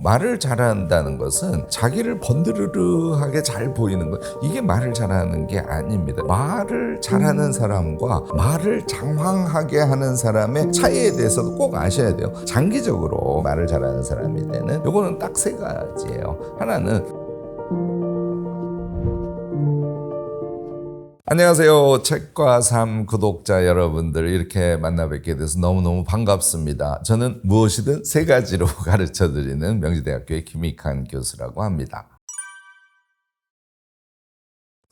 말을 잘한다는 것은 자기를 번드르르하게 잘 보이는 것, 이게 말을 잘하는 게 아닙니다. 말을 잘하는 사람과 말을 장황하게 하는 사람의 차이에 대해서도 꼭 아셔야 돼요. 장기적으로 말을 잘하는 사람이 되는 요거는 딱 세 가지예요. 하나는, 안녕하세요. 책과 삶 구독자 여러분들, 이렇게 만나 뵙게 돼서 너무너무 반갑습니다. 저는 무엇이든 세 가지로 가르쳐드리는 명지대학교의 김익환 교수라고 합니다.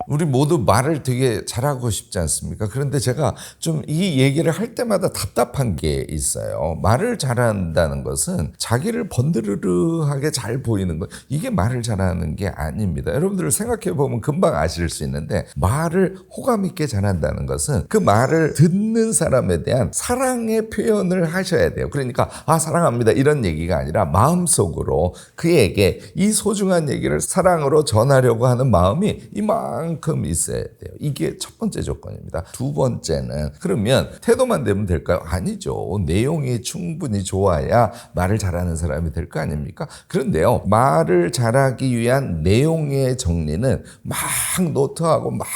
우리 모두 말을 되게 잘하고 싶지 않습니까? 그런데 제가 좀 이 얘기를 할 때마다 답답한 게 있어요. 말을 잘한다는 것은 자기를 번드르르하게 잘 보이는 것, 이게 말을 잘하는 게 아닙니다. 여러분들 생각해 보면 금방 아실 수 있는데, 말을 호감 있게 잘한다는 것은 그 말을 듣는 사람에 대한 사랑의 표현을 하셔야 돼요. 그러니까 사랑합니다 이런 얘기가 아니라 마음속으로 그에게 이 소중한 얘기를 사랑으로 전하려고 하는 마음이 이만큼 있어야 돼요. 이게 첫 번째 조건입니다. 두 번째는, 그러면 태도만 되면 될까요? 아니죠. 내용이 충분히 좋아야 말을 잘하는 사람이 될 거 아닙니까? 그런데요, 말을 잘하기 위한 내용의 정리는 막 노트하고 막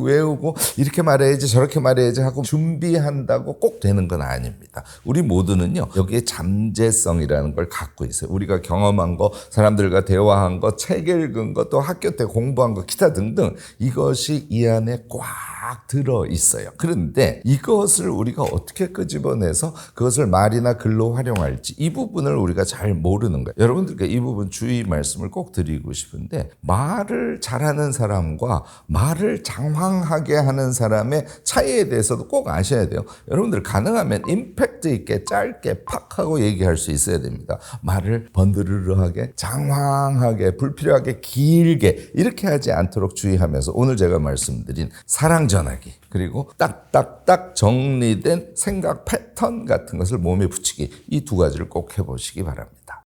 외우고 이렇게 말해야지 저렇게 말해야지 하고 준비한다고 꼭 되는 건 아닙니다. 우리 모두는요, 여기에 잠재성이라는 걸 갖고 있어요. 우리가 경험한 거, 사람들과 대화한 거, 책 읽은 거, 또 학교 때 공부한 거, 기타 등등, 이것이 이 안에 꽉 들어 있어요. 그런데 이것을 우리가 어떻게 끄집어내서 그것을 말이나 글로 활용할지, 이 부분을 우리가 잘 모르는 거예요. 여러분들께 이 부분 주의 말씀을 꼭 드리고 싶은데, 말을 잘하는 사람과 말을 장황하게 하는 사람의 차이에 대해서도 꼭 아셔야 돼요. 여러분들 가능하면 임팩트 있게 짧게 팍 하고 얘기할 수 있어야 됩니다. 말을 번드르르하게 장황하게 불필요하게 길게 이렇게 하지 않도록 주의하면서, 오늘 제가 말씀드린 사랑 전하기, 그리고 딱딱딱 정리된 생각 패턴 같은 것을 몸에 붙이기, 이 두 가지를 꼭 해보시기 바랍니다.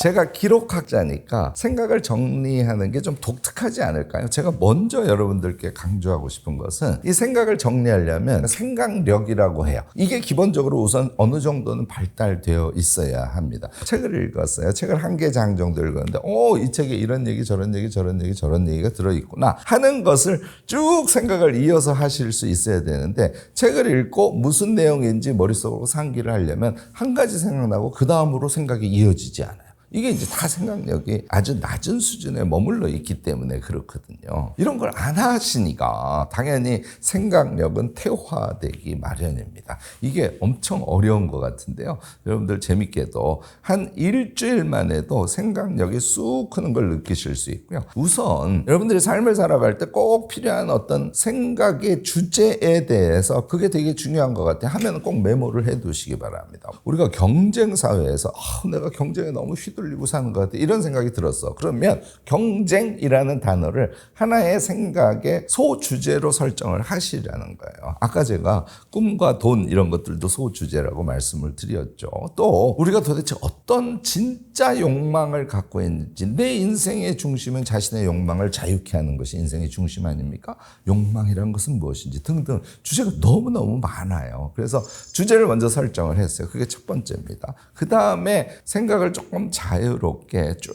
제가 기록학자니까 생각을 정리하는 게 좀 독특하지 않을까요? 제가 먼저 여러분들께 강조하고 싶은 것은, 이 생각을 정리하려면 생각력이라고 해요. 이게 기본적으로 우선 어느 정도는 발달되어 있어야 합니다. 책을 읽었어요. 책을 한 개 장 정도 읽었는데, 이 책에 이런 얘기 저런 얘기 저런 얘기 저런 얘기가 들어있구나 하는 것을 쭉 생각을 이어서 하실 수 있어야 되는데, 책을 읽고 무슨 내용인지 머릿속으로 상기를 하려면 한 가지 생각나고 그 다음으로 생각이 이어지지 않아요. 이게 이제 다 생각력이 아주 낮은 수준에 머물러 있기 때문에 그렇거든요. 이런 걸 안 하시니까 당연히 생각력은 퇴화되기 마련입니다. 이게 엄청 어려운 것 같은데요. 여러분들 재밌게도 한 일주일만 해도 생각력이 쑥 크는 걸 느끼실 수 있고요. 우선 여러분들이 삶을 살아갈 때 꼭 필요한 어떤 생각의 주제에 대해서, 그게 되게 중요한 것 같아요. 하면 꼭 메모를 해 두시기 바랍니다. 우리가 경쟁 사회에서 내가 경쟁에 너무 휘둘리고 사는 것 같아, 이런 생각이 들었어. 그러면 경쟁이라는 단어를 하나의 생각의 소주제로 설정을 하시라는 거예요. 아까 제가 꿈과 돈 이런 것들도 소주제라고 말씀을 드렸죠. 또 우리가 도대체 어떤 진짜 욕망을 갖고 있는지, 내 인생의 중심은 자신의 욕망을 자유케 하는 것이 인생의 중심 아닙니까? 욕망이란 것은 무엇인지 등등 주제가 너무너무 많아요. 그래서 주제를 먼저 설정을 했어요. 그게 첫 번째입니다. 그 다음에 생각을 조금 자유롭게 쭉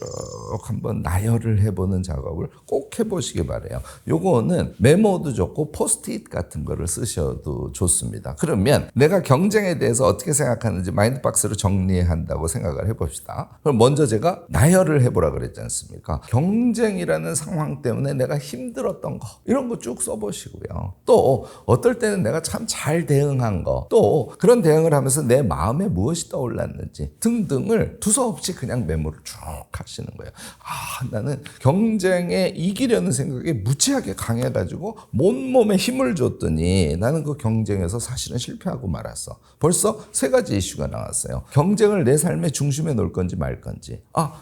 한번 나열을 해보는 작업을 꼭 해보시기 바래요. 요거는 메모도 좋고 포스트잇 같은 거를 쓰셔도 좋습니다. 그러면 내가 경쟁에 대해서 어떻게 생각하는지 마인드박스로 정리한다고 생각을 해봅시다. 그럼 먼저 제가 나열을 해보라 그랬지 않습니까? 경쟁이라는 상황 때문에 내가 힘들었던 거, 이런 거 쭉 써보시고요. 또 어떨 때는 내가 참 잘 대응한 거, 또 그런 대응을 하면서 내 마음에 무엇이 떠올랐는지 등등을 두서없이 그냥 메모를 쭉 하시는 거예요. 나는 경쟁에 이기려는 생각이 무지하게 강해가지고 몸에 힘을 줬더니 나는 그 경쟁에서 사실은 실패하고 말았어. 벌써 세 가지 이슈가 나왔어요. 경쟁을 내 삶의 중심에 놓을 건지 말 건지,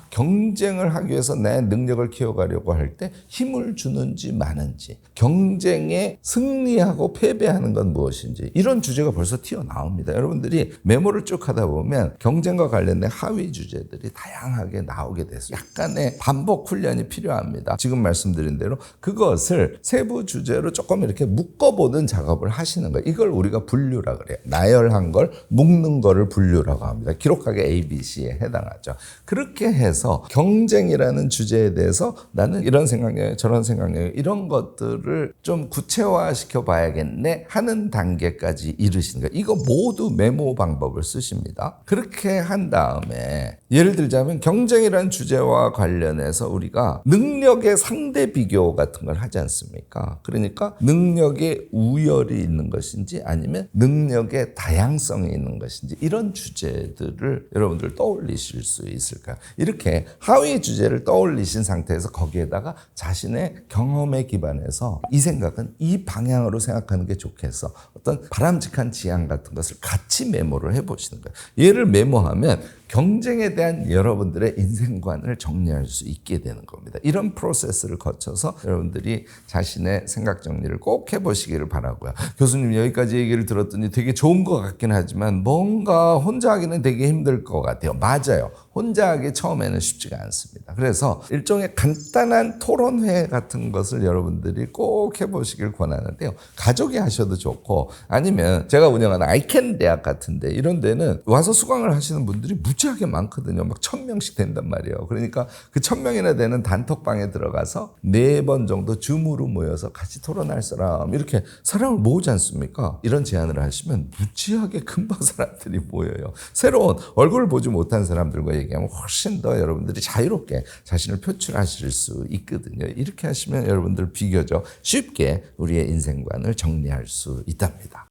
경쟁을 하기 위해서 내 능력을 키워가려고 할 때 힘을 주는지 마는지, 경쟁에 승리하고 패배하는 건 무엇인지, 이런 주제가 벌써 튀어나옵니다. 여러분들이 메모를 쭉 하다 보면 경쟁과 관련된 하위 주제들이 다양합니다. 다양하게 나오게 됐어요. 약간의 반복 훈련이 필요합니다. 지금 말씀드린 대로 그것을 세부 주제로 조금 이렇게 묶어보는 작업을 하시는 거예요. 이걸 우리가 분류라 그래요. 나열한 걸 묶는 거를 분류라고 합니다. 기록하기 ABC에 해당하죠. 그렇게 해서 경쟁이라는 주제에 대해서 나는 이런 생각이에요, 저런 생각이에요, 이런 것들을 좀 구체화시켜 봐야겠네 하는 단계까지 이르시는 거예요. 이거 모두 메모 방법을 쓰십니다. 그렇게 한 다음에 예를 들자면 경쟁이라는 주제와 관련해서 우리가 능력의 상대 비교 같은 걸 하지 않습니까? 그러니까 능력의 우열이 있는 것인지 아니면 능력의 다양성이 있는 것인지 이런 주제들을 여러분들 떠올리실 수 있을까요? 이렇게 하위 주제를 떠올리신 상태에서 거기에다가 자신의 경험에 기반해서 이 생각은 이 방향으로 생각하는 게 좋겠어. 어떤 바람직한 지향 같은 것을 같이 메모를 해보시는 거예요. 얘를 메모하면 경쟁에 대한 여러분들의 인생관을 정리할 수 있게 되는 겁니다. 이런 프로세스를 거쳐서 여러분들이 자신의 생각 정리를 꼭 해보시기를 바라고요. 교수님 여기까지 얘기를 들었더니 되게 좋은 것 같긴 하지만 뭔가 혼자 하기는 되게 힘들 것 같아요. 맞아요. 혼자 하기 처음에는 쉽지가 않습니다. 그래서 일종의 간단한 토론회 같은 것을 여러분들이 꼭 해보시길 권하는데요. 가족이 하셔도 좋고 아니면 제가 운영하는 아이캔 대학 같은데 이런 데는 와서 수강을 하시는 분들이 무지하게 많거든요. 막 1000명씩 된단 말이에요. 그러니까 그 1000명이나 되는 단톡방에 들어가서 4번 정도 줌으로 모여서 같이 토론할 사람 이렇게 사람을 모으지 않습니까? 이런 제안을 하시면 무지하게 금방 사람들이 모여요. 새로운 얼굴을 보지 못한 사람들과 얘기하면 훨씬 더 여러분들이 자유롭게 자신을 표출하실 수 있거든요. 이렇게 하시면 여러분들 비교적 쉽게 우리의 인생관을 정리할 수 있답니다.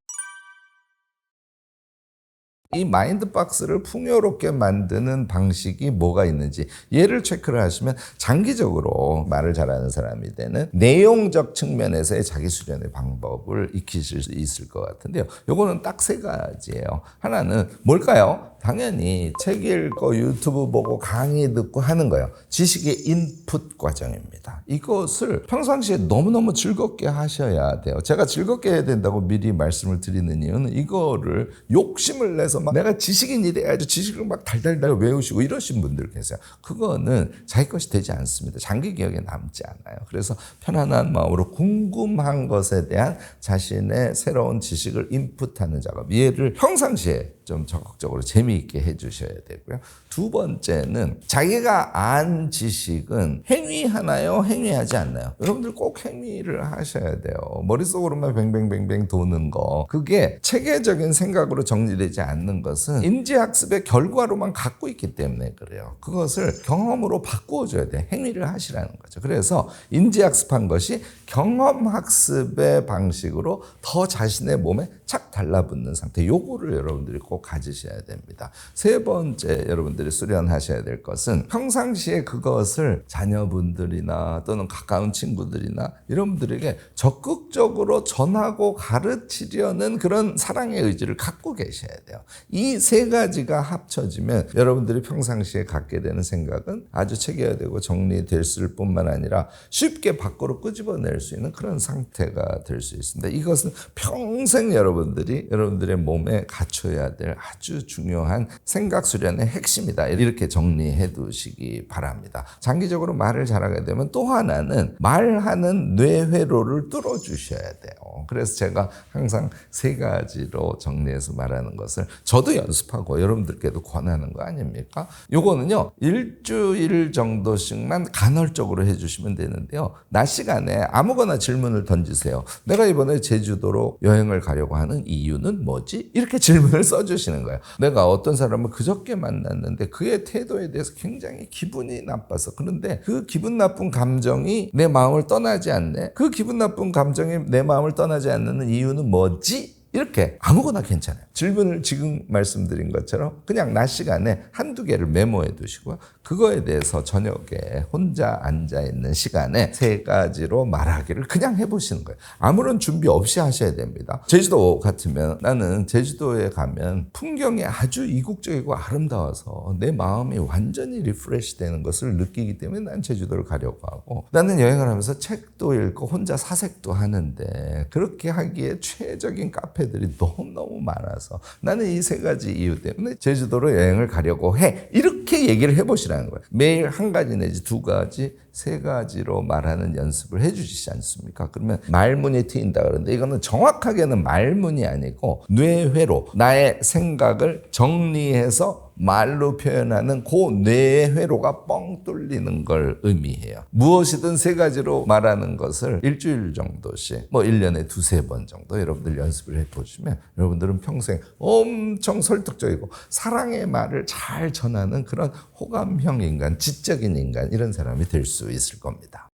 이 마인드박스를 풍요롭게 만드는 방식이 뭐가 있는지 얘를 체크를 하시면 장기적으로 말을 잘하는 사람이 되는 내용적 측면에서의 자기 수련의 방법을 익히실 수 있을 것 같은데요. 요거는 딱 3가지예요. 하나는 뭘까요? 당연히 책 읽고 유튜브 보고 강의 듣고 하는 거예요. 지식의 인풋 과정입니다. 이것을 평상시에 너무너무 즐겁게 하셔야 돼요. 제가 즐겁게 해야 된다고 미리 말씀을 드리는 이유는 이거를 욕심을 내서 막 내가 지식인이 돼야지 지식을 막 달달달 외우시고 이러신 분들 계세요. 그거는 자기 것이 되지 않습니다. 장기 기억에 남지 않아요. 그래서 편안한 마음으로 궁금한 것에 대한 자신의 새로운 지식을 인풋하는 작업. 얘를 평상시에 좀 적극적으로 재미있게 해주셔야 되고요. 2번째는 자기가 안 지식은 행위하나요? 행위하지 않나요? 여러분들 꼭 행위를 하셔야 돼요. 머릿속으로만 뱅뱅뱅뱅 도는 거 그게 체계적인 생각으로 정리되지 않는 것은 인지학습의 결과로만 갖고 있기 때문에 그래요. 그것을 경험으로 바꾸어줘야 돼요. 행위를 하시라는 거죠. 그래서 인지학습한 것이 경험학습의 방식으로 더 자신의 몸에 착 달라붙는 상태. 요거를 여러분들이 꼭 가지셔야 됩니다. 3번째 여러분들이 수련하셔야 될 것은 평상시에 그것을 자녀분들이나 또는 가까운 친구들이나 이런 분들에게 적극적으로 전하고 가르치려는 그런 사랑의 의지를 갖고 계셔야 돼요. 이 3가지가 합쳐지면 여러분들이 평상시에 갖게 되는 생각은 아주 체계화되고 정리될 뿐만 아니라 쉽게 밖으로 끄집어낼 수 있는 그런 상태가 될 수 있습니다. 이것은 평생 여러분들의 몸에 갖춰야 될 아주 중요한 생각 수련의 핵심이다. 이렇게 정리해 두시기 바랍니다. 장기적으로 말을 잘하게 되면 또 하나는 말하는 뇌회로를 뚫어주셔야 돼요. 그래서 제가 항상 3가지로 정리해서 말하는 것을 저도 연습하고 여러분들께도 권하는 거 아닙니까? 요거는요, 일주일 정도씩만 간헐적으로 해주시면 되는데요. 낮 시간에 아무거나 질문을 던지세요. 내가 이번에 제주도로 여행을 가려고 하는 이유는 뭐지? 이렇게 질문을 써주시는 거예요. 내가 어떤 사람을 그저께 만났는데 그의 태도에 대해서 굉장히 기분이 나빠서 그런데 그 기분 나쁜 감정이 내 마음을 떠나지 않네. 그 기분 나쁜 감정이 내 마음을 떠나지 않는 이유는 뭐지? 이렇게 아무거나 괜찮아요. 질문을 지금 말씀드린 것처럼 그냥 낮 시간에 1-2개를 메모해 두시고 그거에 대해서 저녁에 혼자 앉아있는 시간에 3가지로 말하기를 그냥 해보시는 거예요. 아무런 준비 없이 하셔야 됩니다. 제주도 같으면 나는 제주도에 가면 풍경이 아주 이국적이고 아름다워서 내 마음이 완전히 리프레시 되는 것을 느끼기 때문에 난 제주도를 가려고 하고 나는 여행을 하면서 책도 읽고 혼자 사색도 하는데 그렇게 하기에 최적인 카페 실패들이 너무너무 많아서 나는 이 세 가지 이유 때문에 제주도로 여행을 가려고 해. 이렇게 얘기를 해보시라는 거예요. 매일 한 가지 내지 두 가지, 세 가지로 말하는 연습을 해주시지 않습니까? 그러면 말문이 트인다 그러는데 이거는 정확하게는 말문이 아니고 뇌회로 나의 생각을 정리해서 말로 표현하는 그 뇌의 회로가 뻥 뚫리는 걸 의미해요. 무엇이든 세 가지로 말하는 것을 일주일 정도씩, 1년에 두세 번 정도 여러분들 연습을 해보시면 여러분들은 평생 엄청 설득적이고 사랑의 말을 잘 전하는 그런 호감형 인간, 지적인 인간, 이런 사람이 될 수 있을 겁니다.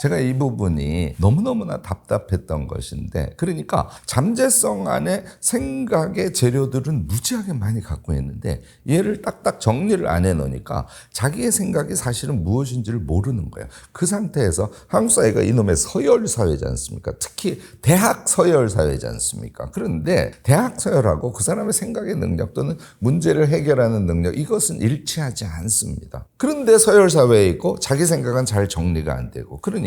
제가 이 부분이 너무너무나 답답했던 것인데, 그러니까 잠재성 안에 생각의 재료들은 무지하게 많이 갖고 있는데 얘를 딱딱 정리를 안 해놓으니까 자기의 생각이 사실은 무엇인지를 모르는 거예요. 그 상태에서 한국 사회가 이놈의 서열 사회지 않습니까? 특히 대학 서열 사회지 않습니까? 그런데 대학 서열하고 그 사람의 생각의 능력 또는 문제를 해결하는 능력, 이것은 일치하지 않습니다. 그런데 서열 사회에 있고 자기 생각은 잘 정리가 안 되고, 그러니까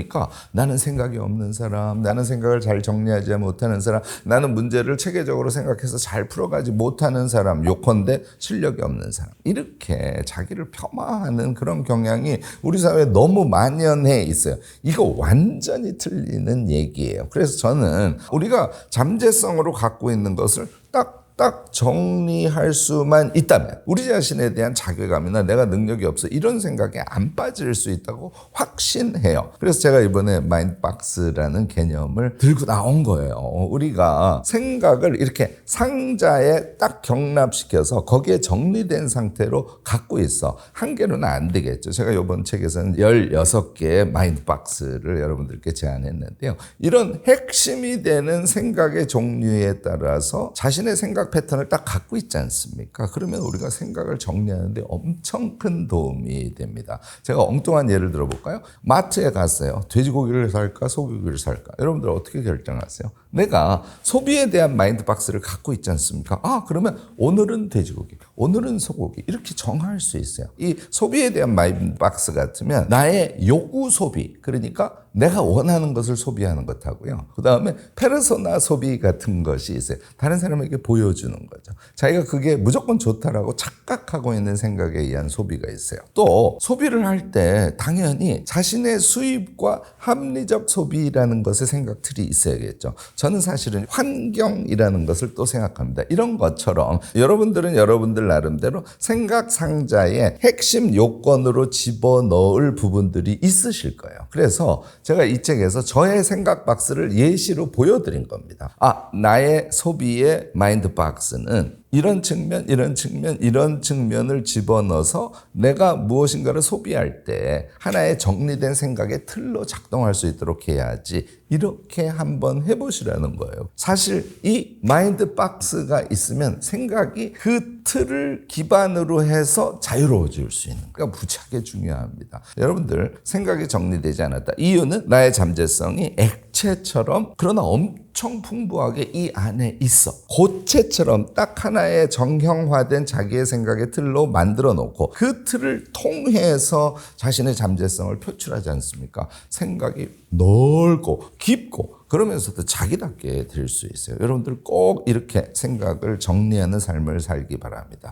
나는 생각이 없는 사람, 나는 생각을 잘 정리하지 못하는 사람, 나는 문제를 체계적으로 생각해서 잘 풀어가지 못하는 사람, 요컨대 실력이 없는 사람, 이렇게 자기를 폄하하는 그런 경향이 우리 사회에 너무 만연해 있어요. 이거 완전히 틀리는 얘기예요. 그래서 저는 우리가 잠재성으로 갖고 있는 것을 딱 정리할 수만 있다면 우리 자신에 대한 자괴감이나 내가 능력이 없어 이런 생각에 안 빠질 수 있다고 확신해요. 그래서 제가 이번에 마인드박스라는 개념을 들고 나온 거예요. 우리가 생각을 이렇게 상자에 딱 경납시켜서 거기에 정리된 상태로 갖고 있어. 한 개로는 안 되겠죠. 제가 이번 책에서는 16개의 마인드박스를 여러분들께 제안했는데요. 이런 핵심이 되는 생각의 종류에 따라서 자신의 생각 패턴을 딱 갖고 있지 않습니까? 그러면 우리가 생각을 정리하는데 엄청 큰 도움이 됩니다. 제가 엉뚱한 예를 들어볼까요? 마트에 갔어요. 돼지고기를 살까 소고기를 살까? 여러분들 어떻게 결정하세요? 내가 소비에 대한 마인드박스를 갖고 있지 않습니까? 그러면 오늘은 돼지고기, 오늘은 소고기, 이렇게 정할 수 있어요. 이 소비에 대한 마인드박스 같으면 나의 요구 소비, 그러니까 내가 원하는 것을 소비하는 것하고요. 그 다음에 페르소나 소비 같은 것이 있어요. 다른 사람에게 보여주는 거죠. 자기가 그게 무조건 좋다라고 착각하고 있는 생각에 의한 소비가 있어요. 또 소비를 할 때 당연히 자신의 수입과 합리적 소비라는 것의 생각들이 있어야겠죠. 저는 사실은 환경이라는 것을 또 생각합니다. 이런 것처럼 여러분들은 여러분들 나름대로 생각 상자에 핵심 요건으로 집어넣을 부분들이 있으실 거예요. 그래서 제가 이 책에서 저의 생각 박스를 예시로 보여드린 겁니다. 나의 소비의 마인드 박스는 이런 측면, 이런 측면, 이런 측면을 집어넣어서 내가 무엇인가를 소비할 때 하나의 정리된 생각의 틀로 작동할 수 있도록 해야지, 이렇게 한번 해보시라는 거예요. 사실 이 마인드 박스가 있으면 생각이 그 틀을 기반으로 해서 자유로워질 수 있는 거가 무지하게 중요합니다. 여러분들 생각이 정리되지 않았다. 이유는 나의 잠재성이 액체처럼 그러나 엄청 풍부하게 이 안에 있어. 고체처럼 딱 하나의 정형화된 자기의 생각의 틀로 만들어 놓고 그 틀을 통해서 자신의 잠재성을 표출하지 않습니까? 생각이 넓고 깊고 그러면서도 자기답게 될 수 있어요. 여러분들 꼭 이렇게 생각을 정리하는 삶을 살기 바랍니다.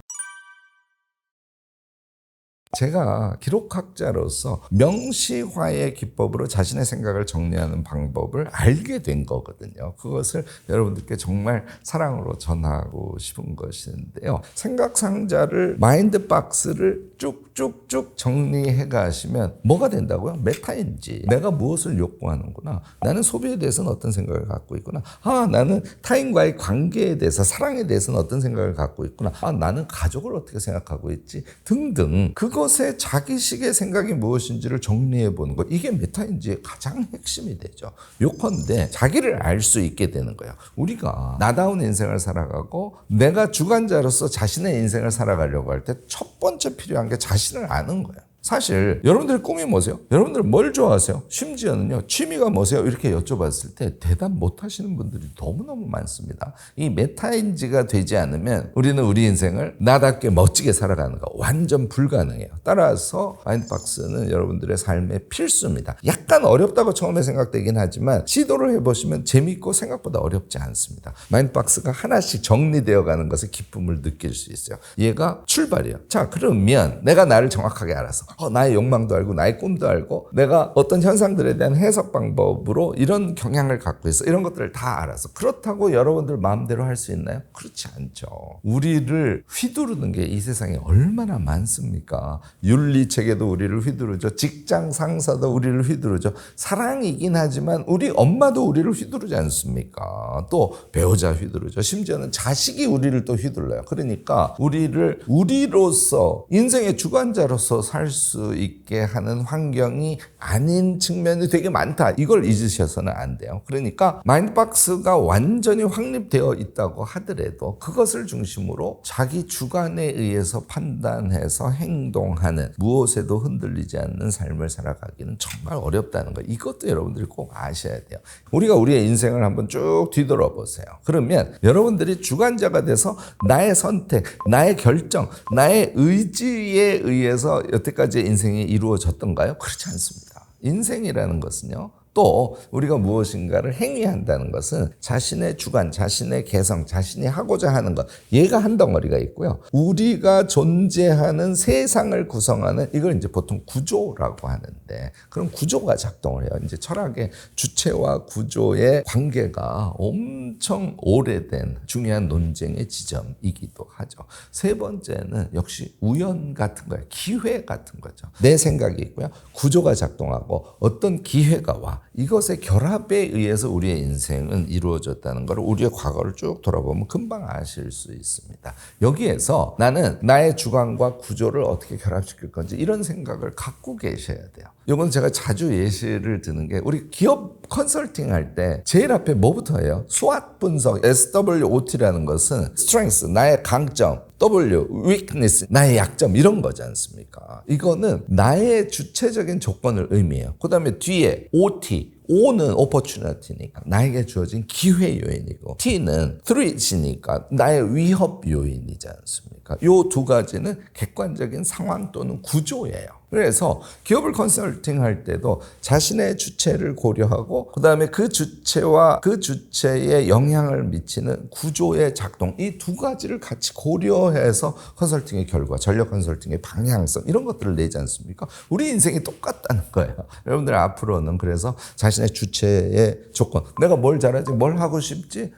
제가 기록학자로서 명시화의 기법으로 자신의 생각을 정리하는 방법을 알게 된 거거든요. 그것을 여러분들께 정말 사랑으로 전하고 싶은 것인데요. 생각 상자를, 마인드 박스를 쭉쭉쭉 정리해 가시면 뭐가 된다고요? 메타인지. 내가 무엇을 욕구하는구나. 나는 소비에 대해서는 어떤 생각을 갖고 있구나. 나는 타인과의 관계에 대해서, 사랑에 대해서는 어떤 생각을 갖고 있구나. 나는 가족을 어떻게 생각하고 있지? 등등. 그것의 자기식의 생각이 무엇인지를 정리해 보는 것. 이게 메타인지의 가장 핵심이 되죠. 요컨대 자기를 알 수 있게 되는 거예요. 우리가 나다운 인생을 살아가고 내가 주관자로서 자신의 인생을 살아가려고 할 때 첫 번째 필요한 게 자신을 아는 거예요. 사실 여러분들의 꿈이 뭐세요? 여러분들 뭘 좋아하세요? 심지어는요, 취미가 뭐세요? 이렇게 여쭤봤을 때 대답 못 하시는 분들이 너무너무 많습니다. 이 메타인지가 되지 않으면 우리는 우리 인생을 나답게 멋지게 살아가는 거 완전 불가능해요. 따라서 마인드박스는 여러분들의 삶의 필수입니다. 약간 어렵다고 처음에 생각되긴 하지만 시도를 해보시면 재밌고 생각보다 어렵지 않습니다. 마인드박스가 하나씩 정리되어 가는 것에 기쁨을 느낄 수 있어요. 얘가 출발이에요. 자, 그러면 내가 나를 정확하게 알아서 나의 욕망도 알고 나의 꿈도 알고 내가 어떤 현상들에 대한 해석 방법으로 이런 경향을 갖고 있어. 이런 것들을 다 알아서. 그렇다고 여러분들 마음대로 할 수 있나요? 그렇지 않죠. 우리를 휘두르는 게 이 세상에 얼마나 많습니까? 윤리체계도 우리를 휘두르죠. 직장 상사도 우리를 휘두르죠. 사랑이긴 하지만 우리 엄마도 우리를 휘두르지 않습니까? 또 배우자 휘두르죠. 심지어는 자식이 우리를 또 휘둘러요. 그러니까 우리를 우리로서 인생의 주관자로서 살 수 있게 하는 환경이 아닌 측면이 되게 많다. 이걸 잊으셔서는 안 돼요. 그러니까 마인드박스가 완전히 확립되어 있다고 하더라도 그것을 중심으로 자기 주관에 의해서 판단해서 행동하는, 무엇에도 흔들리지 않는 삶을 살아가기는 정말 어렵다는 거. 이것도 여러분들이 꼭 아셔야 돼요. 우리가 우리의 인생을 한번 쭉 뒤돌아보세요. 그러면 여러분들이 주관자가 돼서 나의 선택, 나의 결정, 나의 의지에 의해서 여태까지 인생이 이루어졌던가요? 그렇지 않습니다. 인생이라는 것은요, 또 우리가 무엇인가를 행위한다는 것은 자신의 주관, 자신의 개성, 자신이 하고자 하는 것, 얘가 한 덩어리가 있고요. 우리가 존재하는 세상을 구성하는, 이걸 이제 보통 구조라고 하는데, 그런 구조가 작동을 해요. 이제 철학의 주체와 구조의 관계가 엄청 오래된 중요한 논쟁의 지점이기도 하죠. 세 번째는 역시 우연 같은 거예요. 기회 같은 거죠. 내 생각이 있고요. 구조가 작동하고 어떤 기회가 와. 이것의 결합에 의해서 우리의 인생은 이루어졌다는 걸 우리의 과거를 쭉 돌아보면 금방 아실 수 있습니다. 여기에서 나는 나의 주관과 구조를 어떻게 결합시킬 건지 이런 생각을 갖고 계셔야 돼요. 이건 제가 자주 예시를 드는 게, 우리 기업 컨설팅 할 때 제일 앞에 뭐부터 해요? SWOT 분석, SWOT라는 것은 Strength, 나의 강점, W, weakness, 나의 약점, 이런 거지 않습니까? 이거는 나의 주체적인 조건을 의미해요. 그 다음에 뒤에 OT, O는 opportunity니까 나에게 주어진 기회 요인이고, T는 threat이니까 나의 위협 요인이지 않습니까? 이 두 가지는 객관적인 상황 또는 구조예요. 그래서 기업을 컨설팅 할 때도 자신의 주체를 고려하고, 그 다음에 그 주체와 그 주체에 영향을 미치는 구조의 작동, 이 두 가지를 같이 고려해서 컨설팅의 결과, 전략 컨설팅의 방향성, 이런 것들을 내지 않습니까? 우리 인생이 똑같다는 거예요. 여러분들 앞으로는 그래서 자신의 주체의 조건, 내가 뭘 잘하지, 뭘 하고 싶지,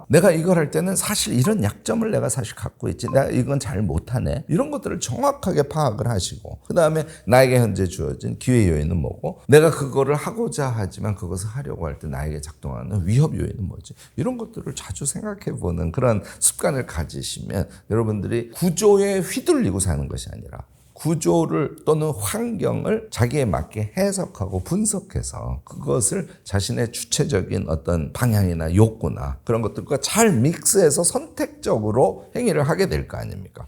내가 이걸 할 때는 사실 이런 약점을 내가 사실 갖고 있지, 내가 이건 잘 못하네, 이런 것들을 정확하게 파악을 하시고, 그 다음에 나에게 현재 주어진 기회 요인은 뭐고, 내가 그거를 하고자 하지만 그것을 하려고 할 때 나에게 작동하는 위협 요인은 뭐지, 이런 것들을 자주 생각해 보는 그런 습관을 가지시면 여러분들이 구조에 휘둘리고 사는 것이 아니라 구조를 또는 환경을 자기에 맞게 해석하고 분석해서 그것을 자신의 주체적인 어떤 방향이나 욕구나 그런 것들과 잘 믹스해서 선택적으로 행위를 하게 될 거 아닙니까?